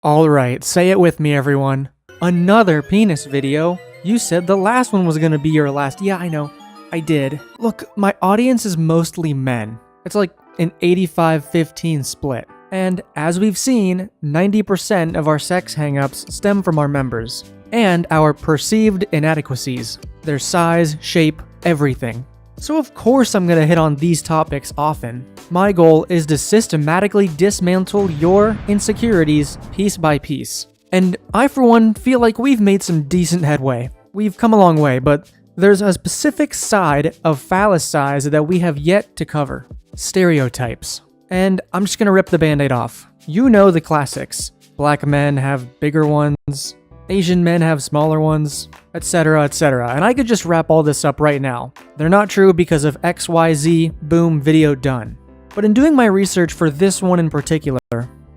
Alright, say it with me everyone. Another penis video? You said the last one was gonna be your last. Yeah, I know. I did. Look, my audience is mostly men. It's like an 85-15 split. And as we've seen, 90% of our sex hangups stem from our members. And our perceived inadequacies. Their size, shape, everything. So of course I'm gonna hit on these topics often. My goal is to systematically dismantle your insecurities piece by piece. And I for one feel like we've made some decent headway. We've come a long way, but there's a specific side of phallus size that we have yet to cover. Stereotypes. And I'm just gonna rip the band-aid off. You know the classics. Black men have bigger ones, Asian men have smaller ones, etc, etc. And I could just wrap all this up right now. They're not true because of XYZ, boom, video done. But in doing my research for this one in particular,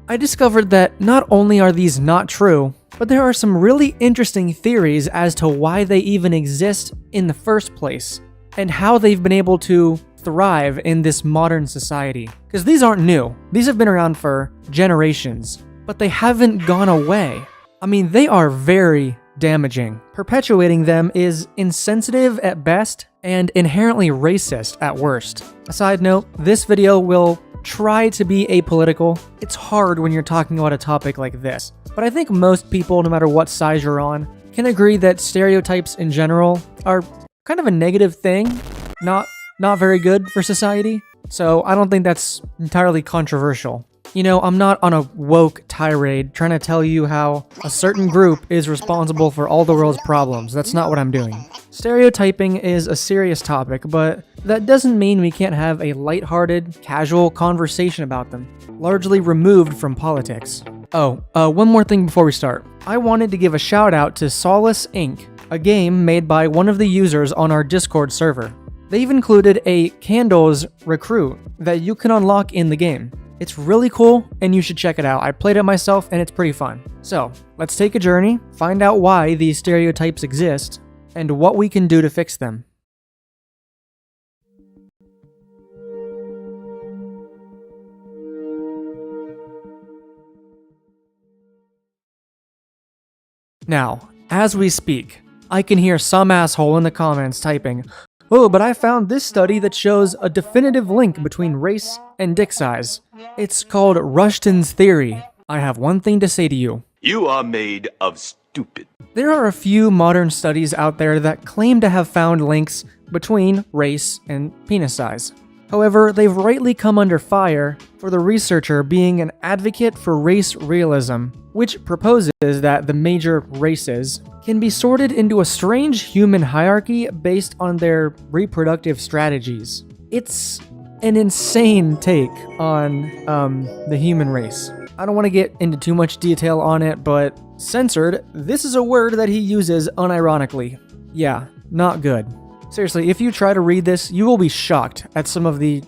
I discovered that not only are these not true, but there are some really interesting theories as to why they even exist in the first place, and how they've been able to thrive in this modern society. Because these aren't new. These have been around for generations, but they haven't gone away. I mean, they are very damaging. Perpetuating them is insensitive at best and inherently racist at worst. A side note, this video will try to be apolitical. It's hard when you're talking about a topic like this, but I think most people, no matter what size you're on, can agree that stereotypes in general are kind of a negative thing, not very good for society. So I don't think that's entirely controversial. You know, I'm not on a woke tirade trying to tell you how a certain group is responsible for all the world's problems. That's not what I'm doing. Stereotyping is a serious topic, but that doesn't mean we can't have a lighthearted, casual conversation about them, largely removed from politics. Oh, one more thing before we start. I wanted to give a shout out to Solace Inc., a game made by one of the users on our Discord server. They've included a Candles recruit that you can unlock in the game. It's really cool, and you should check it out. I played it myself, and it's pretty fun. So, let's take a journey, find out why these stereotypes exist, and what we can do to fix them. Now, as we speak, I can hear some asshole in the comments typing, "Oh, but I found this study that shows a definitive link between race and dick size. It's called Rushton's theory." I have one thing to say to you. You are made of stupid. There are a few modern studies out there that claim to have found links between race and penis size. However, they've rightly come under fire for the researcher being an advocate for race realism, which proposes that the major races can be sorted into a strange human hierarchy based on their reproductive strategies. It's an insane take on the human race. I don't want to get into too much detail on it, but censored, this is a word that he uses unironically. Yeah, not good. Seriously, if you try to read this, you will be shocked at some of the,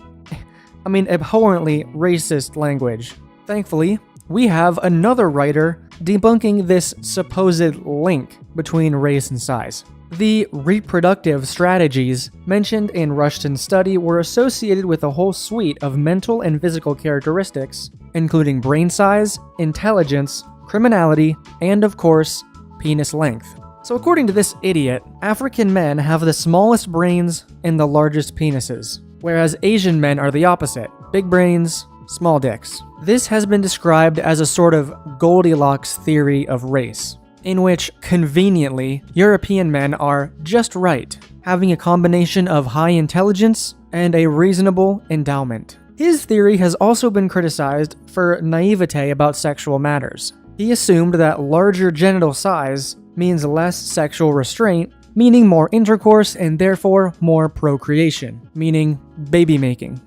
abhorrently racist language. Thankfully, we have another writer debunking this supposed link between race and size. The reproductive strategies mentioned in Rushton's study were associated with a whole suite of mental and physical characteristics, including brain size, intelligence, criminality, and of course, penis length. So according to this idiot, African men have the smallest brains and the largest penises, whereas Asian men are the opposite, big brains, small dicks. This has been described as a sort of Goldilocks theory of race, in which, conveniently, European men are just right, having a combination of high intelligence and a reasonable endowment. His theory has also been criticized for naivete about sexual matters. He assumed that larger genital size means less sexual restraint, meaning more intercourse and therefore more procreation, meaning baby making.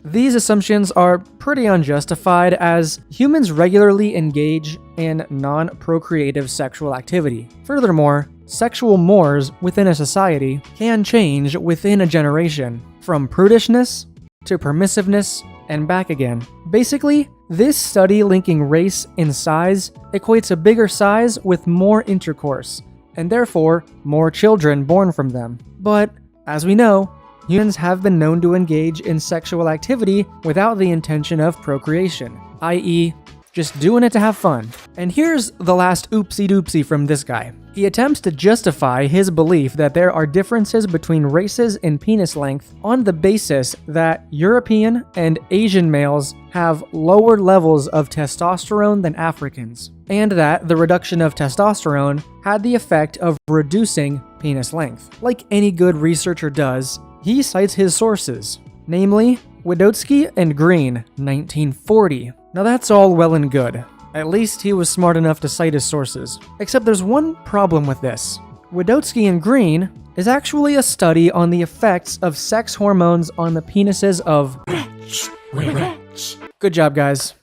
These assumptions are pretty unjustified as humans regularly engage in non-procreative sexual activity. Furthermore, sexual mores within a society can change within a generation, from prudishness to permissiveness and back again. Basically, this study linking race and size equates a bigger size with more intercourse, and therefore more children born from them. But, as we know, humans have been known to engage in sexual activity without the intention of procreation, i.e., just doing it to have fun. And here's the last oopsie doopsie from this guy. He attempts to justify his belief that there are differences between races in penis length on the basis that European and Asian males have lower levels of testosterone than Africans, and that the reduction of testosterone had the effect of reducing penis length. Like any good researcher does, he cites his sources, namely Widotsky and Green, 1940. Now that's all well and good. At least he was smart enough to cite his sources. Except there's one problem with this. Widotsky and Green is actually a study on the effects of sex hormones on the penises of Rich, we're rich. Good job, guys.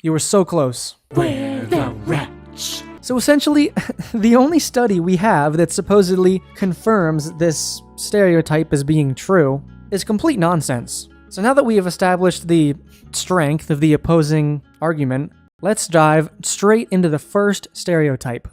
You were so close. We're the rich. So essentially, the only study we have that supposedly confirms this stereotype as being true is complete nonsense. So now that we have established the strength of the opposing argument, let's dive straight into the first stereotype.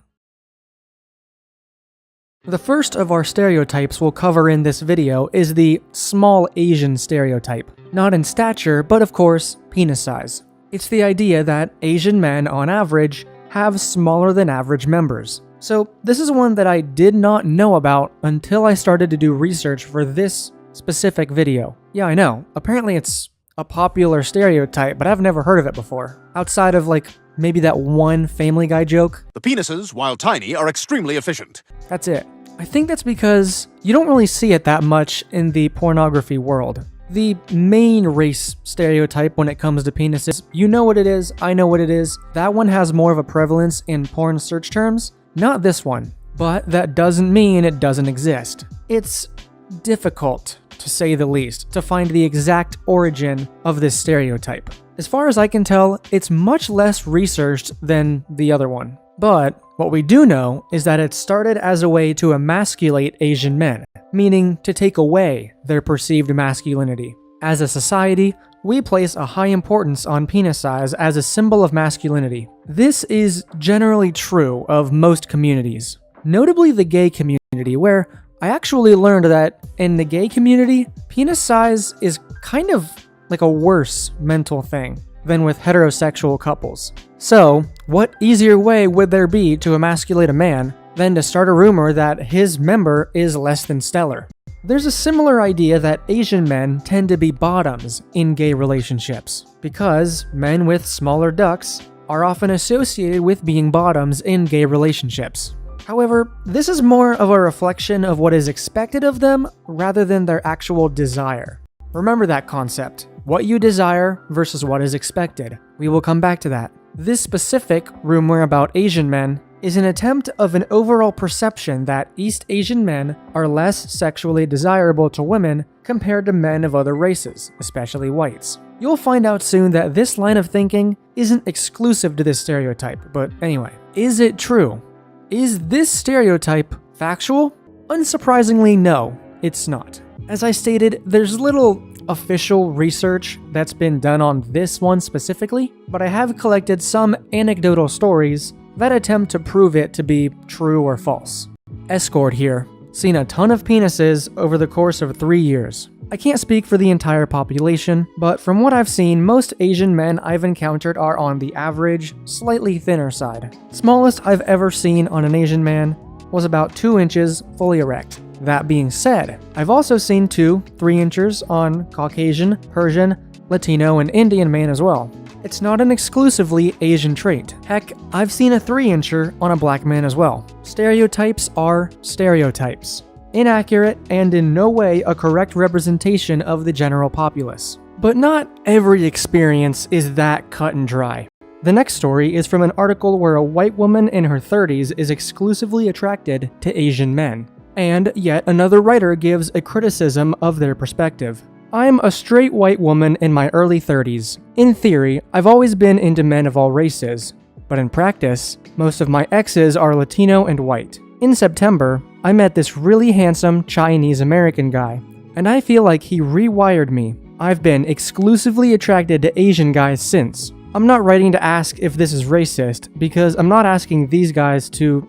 The first of our stereotypes we'll cover in this video is the small Asian stereotype. Not in stature, but of course, penis size. It's the idea that Asian men, on average, have smaller than average members. So this is one that I did not know about until I started to do research for this specific video. Yeah, I know. Apparently it's a popular stereotype, but I've never heard of it before. Outside of like maybe that one Family Guy joke. The penises, while tiny, are extremely efficient. That's it. I think that's because you don't really see it that much in the pornography world. The main race stereotype when it comes to penises, you know what it is, I know what it is. That one has more of a prevalence in porn search terms, not this one. But that doesn't mean it doesn't exist. It's difficult, to say the least, to find the exact origin of this stereotype. As far as I can tell, it's much less researched than the other one. But what we do know is that it started as a way to emasculate Asian men, meaning to take away their perceived masculinity. As a society, we place a high importance on penis size as a symbol of masculinity. This is generally true of most communities, notably the gay community, where I actually learned that in the gay community, penis size is kind of like a worse mental thing than with heterosexual couples. So, what easier way would there be to emasculate a man than to start a rumor that his member is less than stellar? There's a similar idea that Asian men tend to be bottoms in gay relationships, because men with smaller ducts are often associated with being bottoms in gay relationships. However, this is more of a reflection of what is expected of them rather than their actual desire. Remember that concept. What you desire versus what is expected. We will come back to that. This specific rumor about Asian men is an attempt of an overall perception that East Asian men are less sexually desirable to women compared to men of other races, especially whites. You'll find out soon that this line of thinking isn't exclusive to this stereotype, but anyway. Is it true? Is this stereotype factual? Unsurprisingly, no, it's not. As I stated, there's little official research that's been done on this one specifically, but I have collected some anecdotal stories that attempt to prove it to be true or false. Escort here. Seen a ton of penises over the course of 3 years. I can't speak for the entire population, but from what I've seen, most Asian men I've encountered are on the average, slightly thinner side. Smallest I've ever seen on an Asian man was about 2 inches fully erect. That being said, I've also seen 2-3 inches on Caucasian, Persian, Latino, and Indian man as well. It's not an exclusively Asian trait. Heck, I've seen a 3-incher on a black man as well. Stereotypes are stereotypes. Inaccurate and in no way a correct representation of the general populace. But not every experience is that cut and dry. The next story is from an article where a white woman in her 30s is exclusively attracted to Asian men. And yet another writer gives a criticism of their perspective. I'm a straight white woman in my early 30s. In theory, I've always been into men of all races, but in practice, most of my exes are Latino and white. In September, I met this really handsome Chinese American guy, and I feel like he rewired me. I've been exclusively attracted to Asian guys since. I'm not writing to ask if this is racist, because I'm not asking these guys to,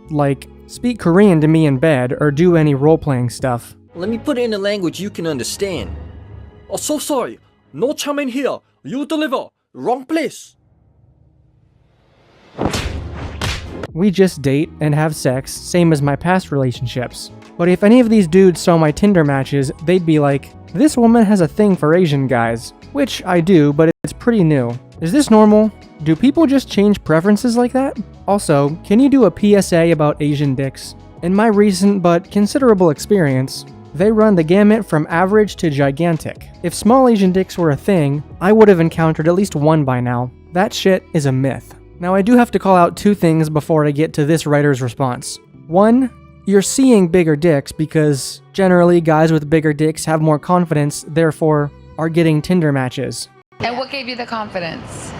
speak Korean to me in bed or do any role-playing stuff. Let me put it in a language you can understand. Oh, so sorry. No charm in here. You deliver. Wrong place. We just date and have sex, same as my past relationships. But if any of these dudes saw my Tinder matches, they'd be like, this woman has a thing for Asian guys. Which I do, but it's pretty new. Is this normal? Do people just change preferences like that? Also, can you do a PSA about Asian dicks? In my recent but considerable experience, they run the gamut from average to gigantic. If small Asian dicks were a thing, I would have encountered at least one by now. That shit is a myth. Now I do have to call out two things before I get to this writer's response. One, you're seeing bigger dicks because generally guys with bigger dicks have more confidence, therefore are getting Tinder matches. And what gave you the confidence?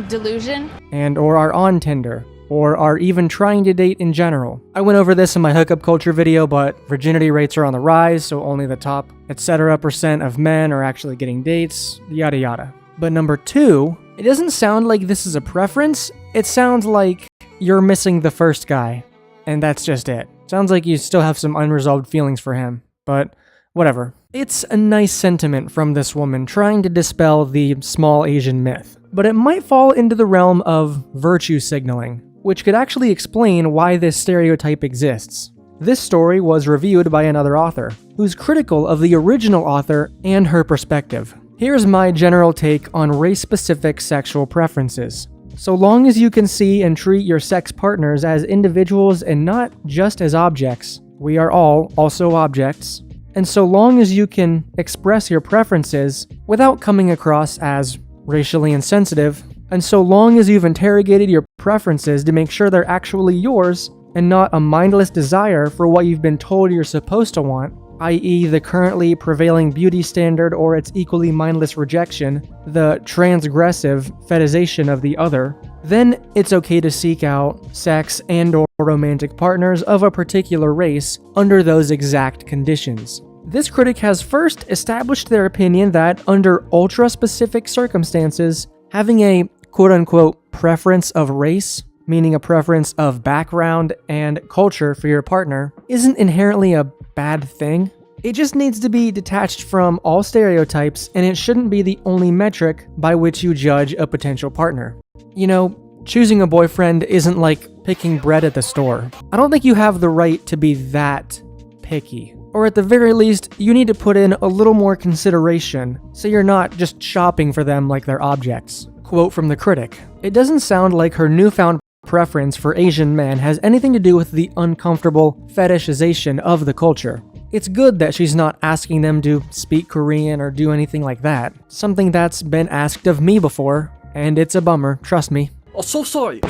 Delusion. And or are on Tinder, or are even trying to date in general. I went over this in my hookup culture video, but virginity rates are on the rise, so only the top, etc. % of men are actually getting dates, yada yada. But number two, it doesn't sound like this is a preference, it sounds like you're missing the first guy. And that's just it. Sounds like you still have some unresolved feelings for him, but whatever. It's a nice sentiment from this woman trying to dispel the small Asian myth, but it might fall into the realm of virtue signaling, which could actually explain why this stereotype exists. This story was reviewed by another author, who's critical of the original author and her perspective. Here's my general take on race-specific sexual preferences. So long as you can see and treat your sex partners as individuals and not just as objects, we are all also objects, and so long as you can express your preferences without coming across as racially insensitive, and so long as you've interrogated your preferences to make sure they're actually yours and not a mindless desire for what you've been told you're supposed to want, i.e. the currently prevailing beauty standard or its equally mindless rejection, the transgressive fetishization of the other, then it's okay to seek out sex and or romantic partners of a particular race under those exact conditions. This critic has first established their opinion that under ultra-specific circumstances, having a quote-unquote preference of race, meaning a preference of background and culture for your partner, isn't inherently a bad thing. It just needs to be detached from all stereotypes, and it shouldn't be the only metric by which you judge a potential partner. You know, choosing a boyfriend isn't like picking bread at the store. I don't think you have the right to be that picky. Or at the very least, you need to put in a little more consideration so you're not just shopping for them like they're objects. Quote from the critic, "It doesn't sound like her newfound preference for Asian men has anything to do with the uncomfortable fetishization of the culture. It's good that she's not asking them to speak Korean or do anything like that. Something that's been asked of me before, and it's a bummer, trust me." Oh, so sorry.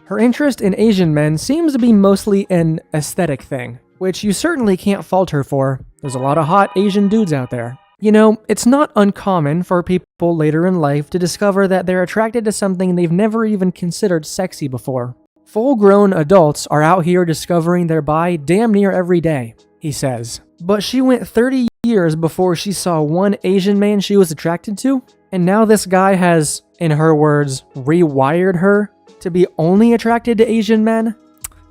Her interest in Asian men seems to be mostly an aesthetic thing, which you certainly can't fault her for. There's a lot of hot Asian dudes out there. You know, it's not uncommon for people later in life to discover that they're attracted to something they've never even considered sexy before. Full-grown adults are out here discovering their bi damn near every day, he says. But she went 30 years before she saw one Asian man she was attracted to, and now this guy has, in her words, rewired her to be only attracted to Asian men?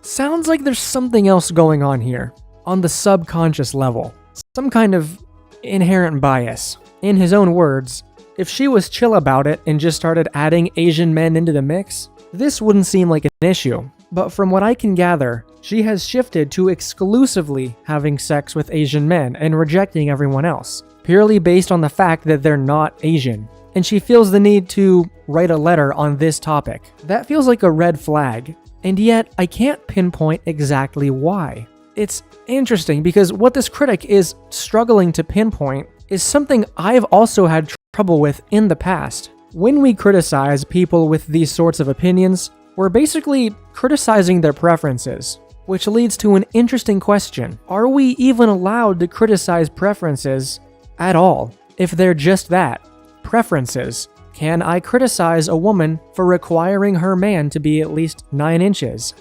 Sounds like there's something else going on here, on the subconscious level. Some kind of inherent bias. In his own words, if she was chill about it and just started adding Asian men into the mix, this wouldn't seem like an issue. But from what I can gather, she has shifted to exclusively having sex with Asian men and rejecting everyone else, purely based on the fact that they're not Asian. And she feels the need to write a letter on this topic. That feels like a red flag, and yet I can't pinpoint exactly why. It's interesting because what this critic is struggling to pinpoint is something I've also had trouble with in the past. When we criticize people with these sorts of opinions, we're basically criticizing their preferences, which leads to an interesting question. Are we even allowed to criticize preferences at all if they're just that, preferences? Can I criticize a woman for requiring her man to be at least 9 inches?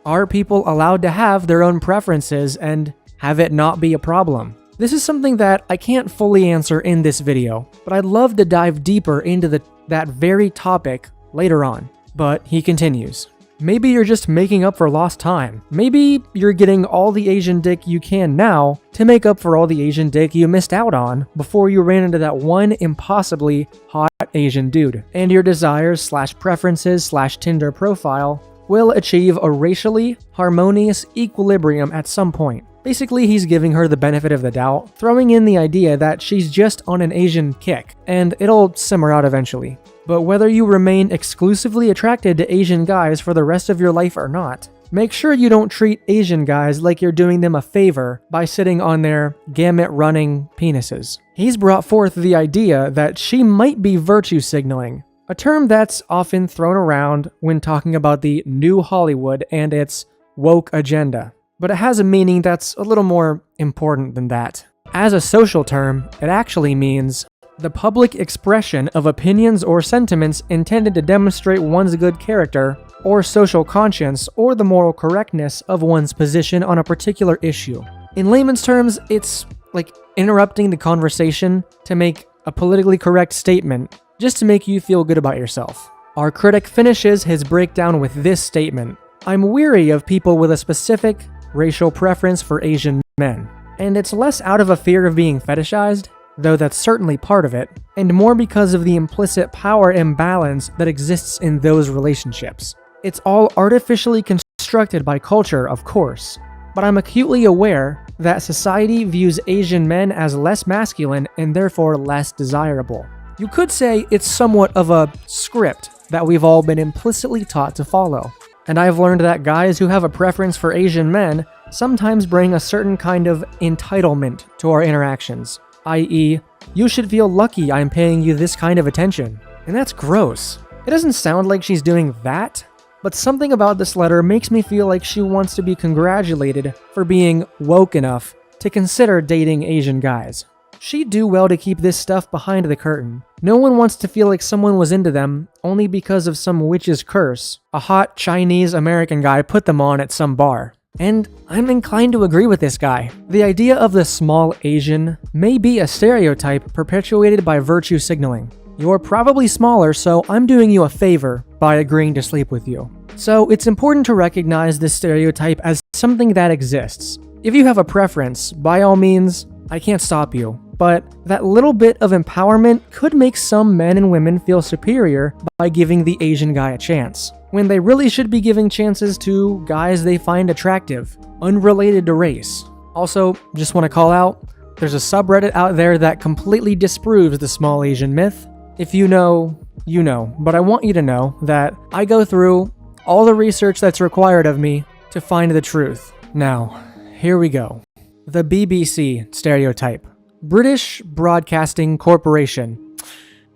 Are people allowed to have their own preferences and have it not be a problem? This is something that I can't fully answer in this video, but I'd love to dive deeper into that very topic later on. But he continues. Maybe you're just making up for lost time. Maybe you're getting all the Asian dick you can now to make up for all the Asian dick you missed out on before you ran into that one impossibly hot Asian dude. And your desires/preferences/Tinder profile will achieve a racially harmonious equilibrium at some point. Basically, he's giving her the benefit of the doubt, throwing in the idea that she's just on an Asian kick, and it'll simmer out eventually. But whether you remain exclusively attracted to Asian guys for the rest of your life or not, make sure you don't treat Asian guys like you're doing them a favor by sitting on their gamut-running penises. He's brought forth the idea that she might be virtue signaling, a term that's often thrown around when talking about the new Hollywood and its woke agenda. But it has a meaning that's a little more important than that. As a social term, it actually means the public expression of opinions or sentiments intended to demonstrate one's good character or social conscience or the moral correctness of one's position on a particular issue. In layman's terms, it's like interrupting the conversation to make a politically correct statement just to make you feel good about yourself. Our critic finishes his breakdown with this statement: "I'm weary of people with a specific racial preference for Asian men. And it's less out of a fear of being fetishized, though that's certainly part of it, and more because of the implicit power imbalance that exists in those relationships. It's all artificially constructed by culture, of course, but I'm acutely aware that society views Asian men as less masculine and therefore less desirable." You could say it's somewhat of a script that we've all been implicitly taught to follow. And I've learned that guys who have a preference for Asian men sometimes bring a certain kind of entitlement to our interactions, i.e., you should feel lucky I'm paying you this kind of attention. And that's gross. It doesn't sound like she's doing that, but something about this letter makes me feel like she wants to be congratulated for being woke enough to consider dating Asian guys. She'd do well to keep this stuff behind the curtain. No one wants to feel like someone was into them only because of some witch's curse a hot Chinese American guy put them on at some bar. And I'm inclined to agree with this guy. The idea of the small Asian may be a stereotype perpetuated by virtue signaling. You're probably smaller, so I'm doing you a favor by agreeing to sleep with you. So it's important to recognize this stereotype as something that exists. If you have a preference, by all means, I can't stop you. But that little bit of empowerment could make some men and women feel superior by giving the Asian guy a chance, when they really should be giving chances to guys they find attractive, unrelated to race. Also, just want to call out, there's a subreddit out there that completely disproves the small Asian myth. If you know, you know, but I want you to know that I go through all the research that's required of me to find the truth. Now, here we go. The BBC stereotype. British Broadcasting Corporation.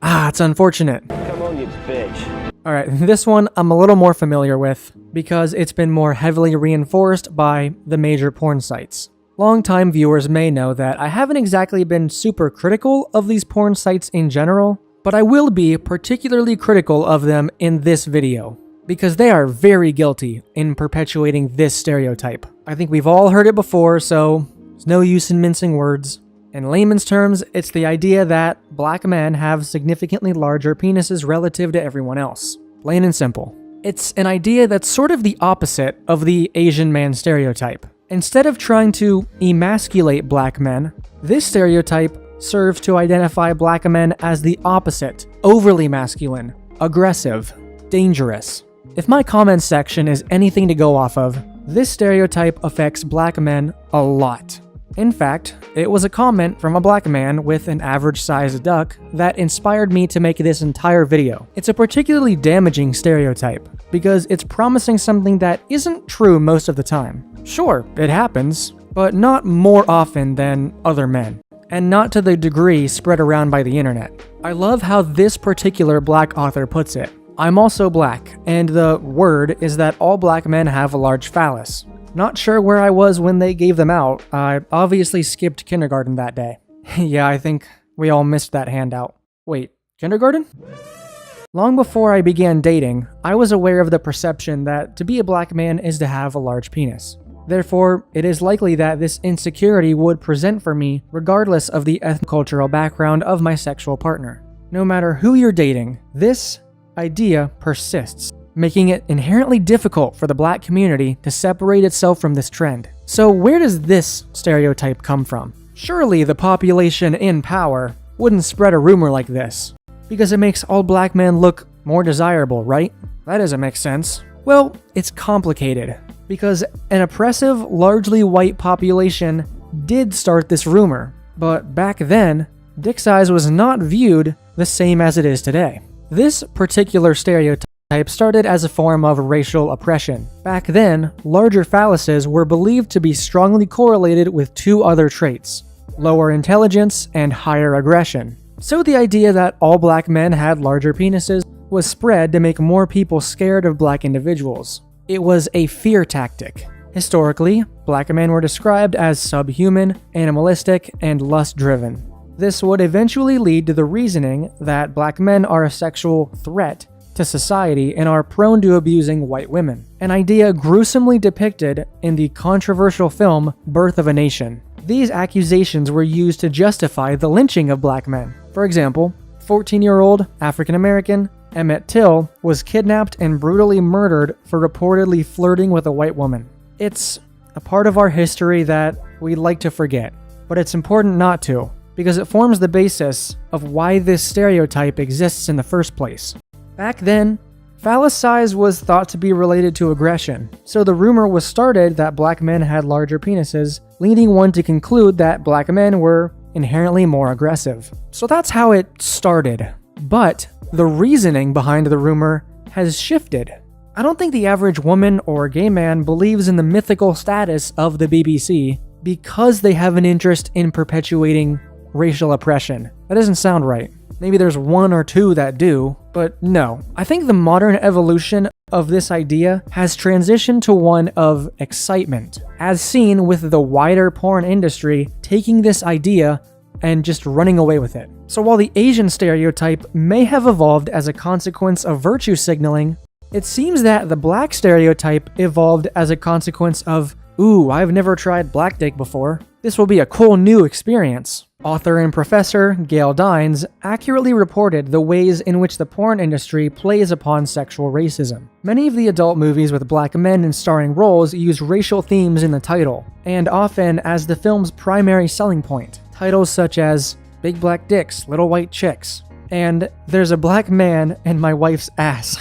It's unfortunate. Come on, you bitch. Alright, this one I'm a little more familiar with because it's been more heavily reinforced by the major porn sites. Longtime viewers may know that I haven't exactly been super critical of these porn sites in general, but I will be particularly critical of them in this video, because they are very guilty in perpetuating this stereotype. I think we've all heard it before, so there's no use in mincing words. In layman's terms, it's the idea that black men have significantly larger penises relative to everyone else. Plain and simple. It's an idea that's sort of the opposite of the Asian man stereotype. Instead of trying to emasculate black men, this stereotype serves to identify black men as the opposite, overly masculine, aggressive, dangerous. If my comments section is anything to go off of, this stereotype affects black men a lot. In fact, it was a comment from a black man with an average-sized duck that inspired me to make this entire video. It's a particularly damaging stereotype, because it's promising something that isn't true most of the time. Sure, it happens, but not more often than other men, and not to the degree spread around by the internet. I love how this particular black author puts it. I'm also black, and the word is that all black men have a large phallus. Not sure where I was when they gave them out. I obviously skipped kindergarten that day. Yeah, I think we all missed that handout. Wait, kindergarten? Long before I began dating, I was aware of the perception that to be a black man is to have a large penis. Therefore, it is likely that this insecurity would present for me regardless of the ethnocultural background of my sexual partner. No matter who you're dating, this idea persists. making it inherently difficult for the black community to separate itself from this trend. So where does this stereotype come from? Surely the population in power wouldn't spread a rumor like this, because it makes all black men look more desirable, right? That doesn't make sense. Well, it's complicated, because an oppressive, largely white population did start this rumor, but back then, dick size was not viewed the same as it is today. This particular stereotype started as a form of racial oppression. Back then, larger phalluses were believed to be strongly correlated with two other traits: lower intelligence and higher aggression. So the idea that all black men had larger penises was spread to make more people scared of black individuals. It was a fear tactic. Historically, black men were described as subhuman, animalistic, and lust-driven. This would eventually lead to the reasoning that black men are a sexual threat to society and are prone to abusing white women, an idea gruesomely depicted in the controversial film Birth of a Nation. These accusations were used to justify the lynching of black men. For example, 14-year-old African-American Emmett Till was kidnapped and brutally murdered for reportedly flirting with a white woman. It's a part of our history that we'd like to forget, but it's important not to, because it forms the basis of why this stereotype exists in the first place. Back then, phallus size was thought to be related to aggression, so the rumor was started that black men had larger penises, leading one to conclude that black men were inherently more aggressive. So that's how it started. But the reasoning behind the rumor has shifted. I don't think the average woman or gay man believes in the mythical status of the BBC because they have an interest in perpetuating racial oppression. That doesn't sound right. Maybe there's one or two that do, but no. I think the modern evolution of this idea has transitioned to one of excitement, as seen with the wider porn industry taking this idea and just running away with it. So while the Asian stereotype may have evolved as a consequence of virtue signaling, it seems that the black stereotype evolved as a consequence of, ooh, I've never tried black dick before. This will be a cool new experience. Author and professor Gail Dines accurately reported the ways in which the porn industry plays upon sexual racism. Many of the adult movies with black men in starring roles use racial themes in the title, and often as the film's primary selling point. Titles such as Big Black Dicks, Little White Chicks, and There's a Black Man in My Wife's Ass.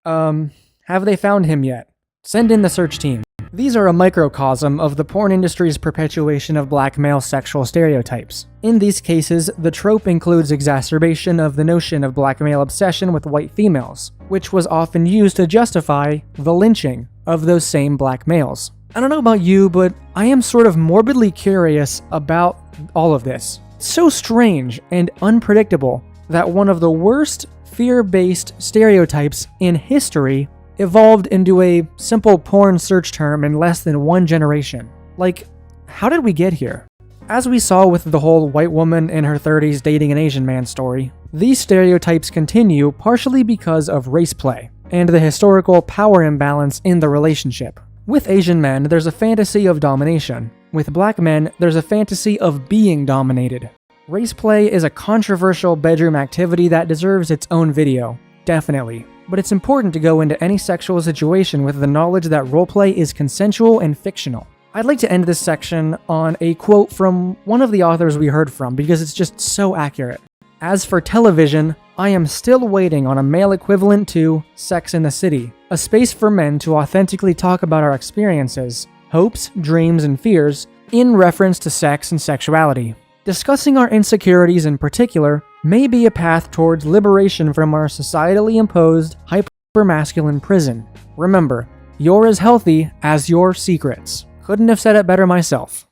Have they found him yet? Send in the search team. These are a microcosm of the porn industry's perpetuation of black male sexual stereotypes. In these cases, the trope includes exacerbation of the notion of black male obsession with white females, which was often used to justify the lynching of those same black males. I don't know about you, but I am sort of morbidly curious about all of this. It's so strange and unpredictable that one of the worst fear-based stereotypes in history evolved into a simple porn search term in less than one generation. Like, how did we get here? As we saw with the whole white woman in her 30s dating an Asian man story, these stereotypes continue partially because of race play and the historical power imbalance in the relationship. With Asian men, there's a fantasy of domination. With black men, there's a fantasy of being dominated. Race play is a controversial bedroom activity that deserves its own video, definitely. But it's important to go into any sexual situation with the knowledge that roleplay is consensual and fictional. I'd like to end this section on a quote from one of the authors we heard from because it's just so accurate. As for television, I am still waiting on a male equivalent to Sex in the City, a space for men to authentically talk about our experiences, hopes, dreams, and fears in reference to sex and sexuality. Discussing our insecurities in particular may be a path towards liberation from our societally imposed hyper-masculine prison. Remember, you're as healthy as your secrets. Couldn't have said it better myself.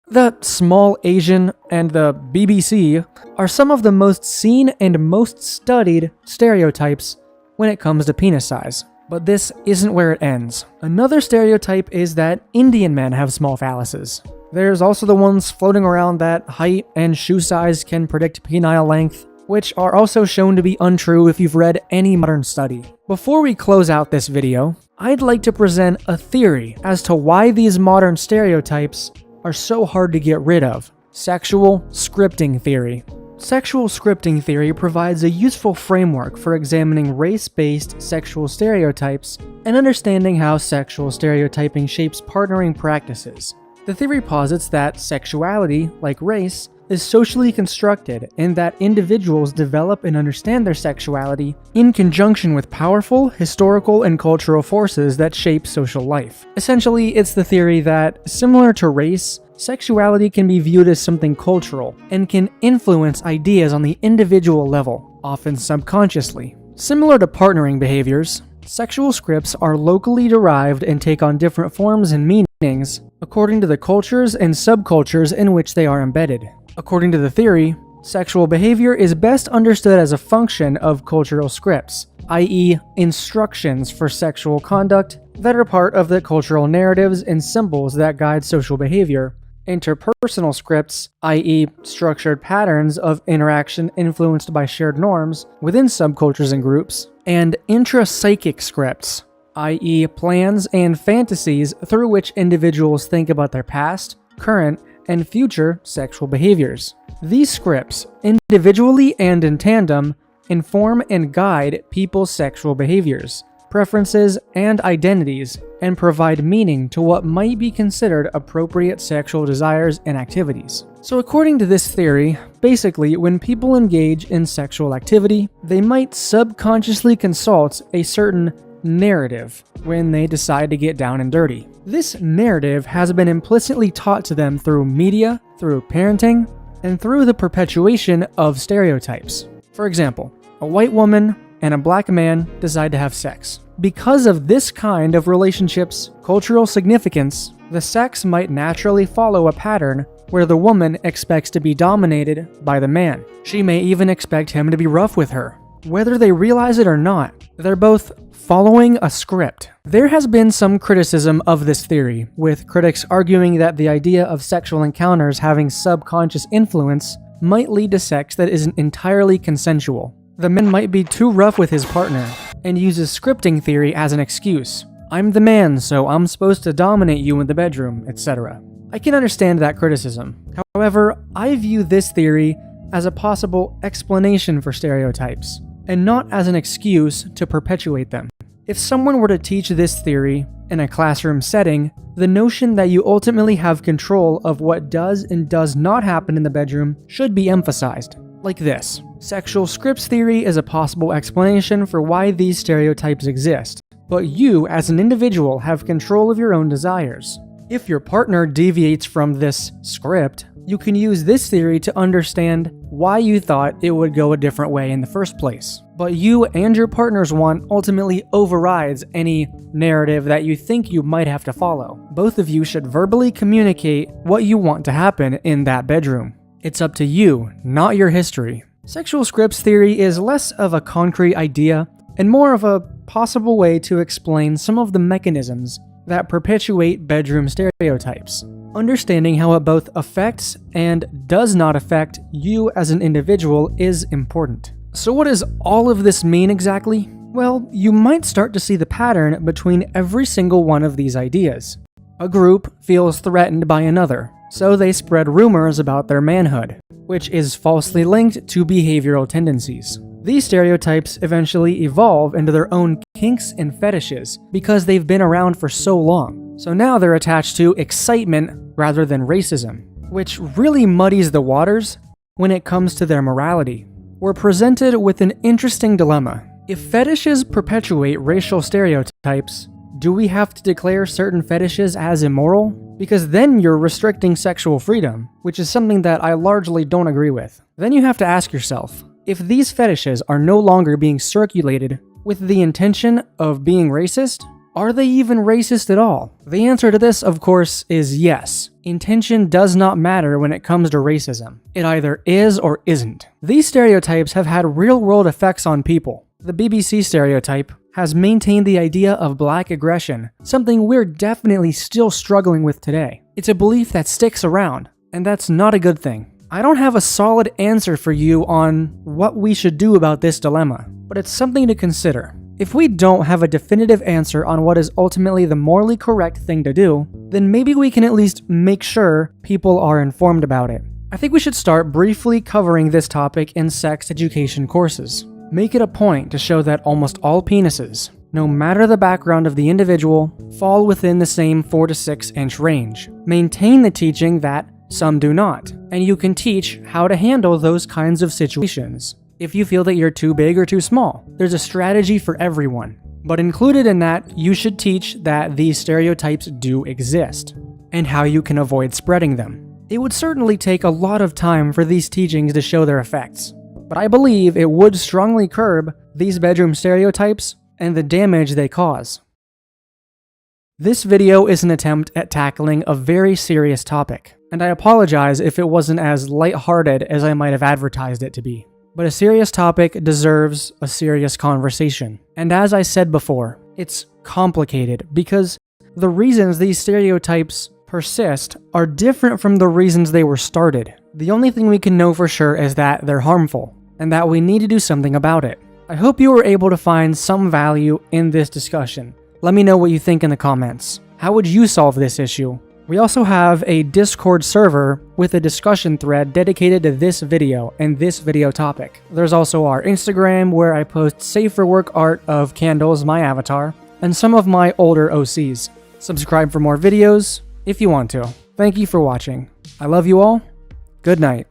The small Asian and the BBC are some of the most seen and most studied stereotypes when it comes to penis size. But this isn't where it ends. Another stereotype is that Indian men have small phalluses. There's also the ones floating around that height and shoe size can predict penile length, which are also shown to be untrue if you've read any modern study. Before we close out this video, I'd like to present a theory as to why these modern stereotypes are so hard to get rid of. Sexual scripting theory. Sexual scripting theory provides a useful framework for examining race-based sexual stereotypes and understanding how sexual stereotyping shapes partnering practices. The theory posits that sexuality, like race, is socially constructed and that individuals develop and understand their sexuality in conjunction with powerful historical and cultural forces that shape social life. Essentially, it's the theory that, similar to race, sexuality can be viewed as something cultural and can influence ideas on the individual level, often subconsciously. Similar to partnering behaviors, sexual scripts are locally derived and take on different forms and meanings according to the cultures and subcultures in which they are embedded. According to the theory, sexual behavior is best understood as a function of cultural scripts, i.e., instructions for sexual conduct that are part of the cultural narratives and symbols that guide social behavior, interpersonal scripts, i.e., structured patterns of interaction influenced by shared norms within subcultures and groups, and intrapsychic scripts, i.e., plans and fantasies through which individuals think about their past, current, and future sexual behaviors. These scripts, individually and in tandem, inform and guide people's sexual behaviors, preferences, and identities, and provide meaning to what might be considered appropriate sexual desires and activities. So according to this theory, basically when people engage in sexual activity, they might subconsciously consult a certain narrative when they decide to get down and dirty. This narrative has been implicitly taught to them through media, through parenting, and through the perpetuation of stereotypes. For example, a white woman and a black man decide to have sex. Because of this kind of relationship's cultural significance, the sex might naturally follow a pattern where the woman expects to be dominated by the man. She may even expect him to be rough with her. Whether they realize it or not, they're both following a script. There has been some criticism of this theory, with critics arguing that the idea of sexual encounters having subconscious influence might lead to sex that isn't entirely consensual. The man might be too rough with his partner and uses scripting theory as an excuse. I'm the man, so I'm supposed to dominate you in the bedroom, etc. I can understand that criticism. However, I view this theory as a possible explanation for stereotypes, and not as an excuse to perpetuate them. If someone were to teach this theory in a classroom setting, the notion that you ultimately have control of what does and does not happen in the bedroom should be emphasized. Like this: sexual scripts theory is a possible explanation for why these stereotypes exist, but you as an individual have control of your own desires. If your partner deviates from this script, you can use this theory to understand why you thought it would go a different way in the first place. But you and your partner's want ultimately overrides any narrative that you think you might have to follow. Both of you should verbally communicate what you want to happen in that bedroom. It's up to you, not your history. Sexual scripts theory is less of a concrete idea and more of a possible way to explain some of the mechanisms that perpetuate bedroom stereotypes. Understanding how it both affects and does not affect you as an individual is important. So what does all of this mean exactly? Well, you might start to see the pattern between every single one of these ideas. A group feels threatened by another, so they spread rumors about their manhood, which is falsely linked to behavioral tendencies. These stereotypes eventually evolve into their own kinks and fetishes because they've been around for so long. So now they're attached to excitement rather than racism, which really muddies the waters when it comes to their morality. We're presented with an interesting dilemma. If fetishes perpetuate racial stereotypes, do we have to declare certain fetishes as immoral? Because then you're restricting sexual freedom, which is something that I largely don't agree with. Then you have to ask yourself, if these fetishes are no longer being circulated with the intention of being racist, are they even racist at all? The answer to this, of course, is yes. Intention does not matter when it comes to racism. It either is or isn't. These stereotypes have had real-world effects on people. The BBC stereotype has maintained the idea of black aggression, something we're definitely still struggling with today. It's a belief that sticks around, and that's not a good thing. I don't have a solid answer for you on what we should do about this dilemma, but it's something to consider. If we don't have a definitive answer on what is ultimately the morally correct thing to do, then maybe we can at least make sure people are informed about it. I think we should start briefly covering this topic in sex education courses. Make it a point to show that almost all penises, no matter the background of the individual, fall within the same 4 to 6 inch range. Maintain the teaching that some do not, and you can teach how to handle those kinds of situations. If you feel that you're too big or too small, there's a strategy for everyone. But included in that, you should teach that these stereotypes do exist, and how you can avoid spreading them. It would certainly take a lot of time for these teachings to show their effects, but I believe it would strongly curb these bedroom stereotypes and the damage they cause. This video is an attempt at tackling a very serious topic, and I apologize if it wasn't as lighthearted as I might have advertised it to be. But a serious topic deserves a serious conversation. And as I said before, it's complicated because the reasons these stereotypes persist are different from the reasons they were started. The only thing we can know for sure is that they're harmful, and that we need to do something about it. I hope you were able to find some value in this discussion. Let me know what you think in the comments. How would you solve this issue? We also have a Discord server with a discussion thread dedicated to this video and this video topic. There's also our Instagram where I post safe for work art of Candles, my avatar, and some of my older OCs. Subscribe for more videos if you want to. Thank you for watching. I love you all. Good night.